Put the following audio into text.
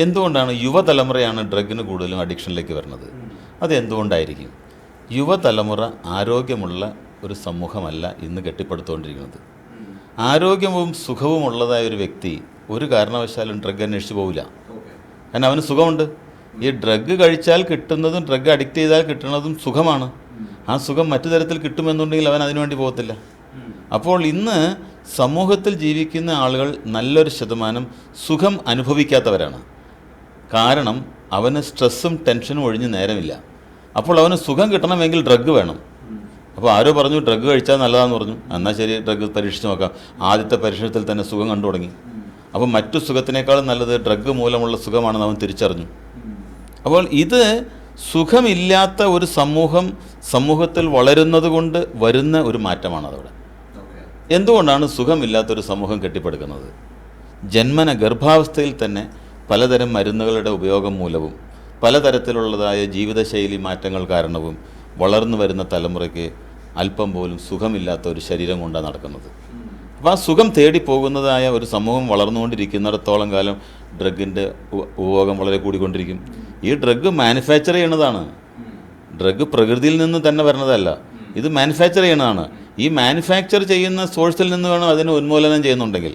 എന്തുകൊണ്ടാണ് യുവതലമുറയാണ് ഡ്രഗിന് കൂടുതലും അഡിക്ഷനിലേക്ക് വരുന്നത്? അതെന്തുകൊണ്ടായിരിക്കും? യുവതലമുറ ആരോഗ്യമുള്ള ഒരു സമൂഹമല്ല ഇന്ന് കെട്ടിപ്പടുത്തുകൊണ്ടിരിക്കുന്നത്. ആരോഗ്യവും സുഖവും ഉള്ളതായ ഒരു വ്യക്തി ഒരു കാരണവശാലും ഡ്രഗ് അന്വേഷിച്ച് പോവില്ല. കാരണം അവന് സുഖമുണ്ട്. ഈ ഡ്രഗ് കഴിച്ചാൽ കിട്ടുന്നതും ഡ്രഗ് അഡിക്റ്റ് ചെയ്താൽ കിട്ടുന്നതും സുഖമാണ്. ആ സുഖം മറ്റു തരത്തിൽ കിട്ടുമെന്നുണ്ടെങ്കിൽ അവൻ അതിനുവേണ്ടി പോകത്തില്ല. അപ്പോൾ ഇന്ന് സമൂഹത്തിൽ ജീവിക്കുന്ന ആളുകൾ നല്ലൊരു ശതമാനം സുഖം അനുഭവിക്കാത്തവരാണ്. കാരണം അവന് സ്ട്രെസ്സും ടെൻഷനും ഒഴിഞ്ഞ് നേരമില്ല. അപ്പോൾ അവന് സുഖം കിട്ടണമെങ്കിൽ ഡ്രഗ് വേണം. അപ്പോൾ ആരോ പറഞ്ഞു ഡ്രഗ് കഴിച്ചാൽ നല്ലതാണെന്ന് പറഞ്ഞു. എന്നാൽ ശരി, ഡ്രഗ് പരീക്ഷിച്ച് നോക്കാം. ആദ്യത്തെ പരീക്ഷണത്തിൽ തന്നെ സുഖം കണ്ടു തുടങ്ങി. അപ്പോൾ മറ്റു സുഖത്തിനേക്കാളും നല്ലത് ഡ്രഗ് മൂലമുള്ള സുഖമാണെന്ന് അവൻ തിരിച്ചറിഞ്ഞു. അപ്പോൾ ഇത് സുഖമില്ലാത്ത ഒരു സമൂഹത്തിൽ വളരുന്നത് കൊണ്ട് വരുന്ന ഒരു മാറ്റമാണ് അതവിടെ. എന്തുകൊണ്ടാണ് സുഖമില്ലാത്തൊരു സമൂഹം കെട്ടിപ്പടുക്കുന്നത്? ജന്മന ഗർഭാവസ്ഥയിൽ തന്നെ പലതരം മരുന്നുകളുടെ ഉപയോഗം മൂലവും പലതരത്തിലുള്ളതായ ജീവിതശൈലി മാറ്റങ്ങൾ കാരണവും വളർന്നു വരുന്ന തലമുറയ്ക്ക് അല്പം പോലും സുഖമില്ലാത്ത ഒരു ശരീരം കൊണ്ടാണ് നടക്കുന്നത്. അപ്പോൾ ആ സുഖം തേടി പോകുന്നതായ ഒരു സമൂഹം വളർന്നുകൊണ്ടിരിക്കുന്നിടത്തോളം കാലം ഡ്രഗിൻ്റെ ഉപയോഗം വളരെ കൂടിക്കൊണ്ടിരിക്കും. ഈ ഡ്രഗ് മാനുഫാക്ചർ ചെയ്യണതാണ്. ഡ്രഗ് പ്രകൃതിയിൽ നിന്ന് തന്നെ വരുന്നതല്ല, ഇത് മാനുഫാക്ചർ ചെയ്യണതാണ്. ഈ മാനുഫാക്ചർ ചെയ്യുന്ന സോഴ്സിൽ നിന്ന് വേണം അതിനെ ഉന്മൂലനം ചെയ്യുന്നുണ്ടെങ്കിൽ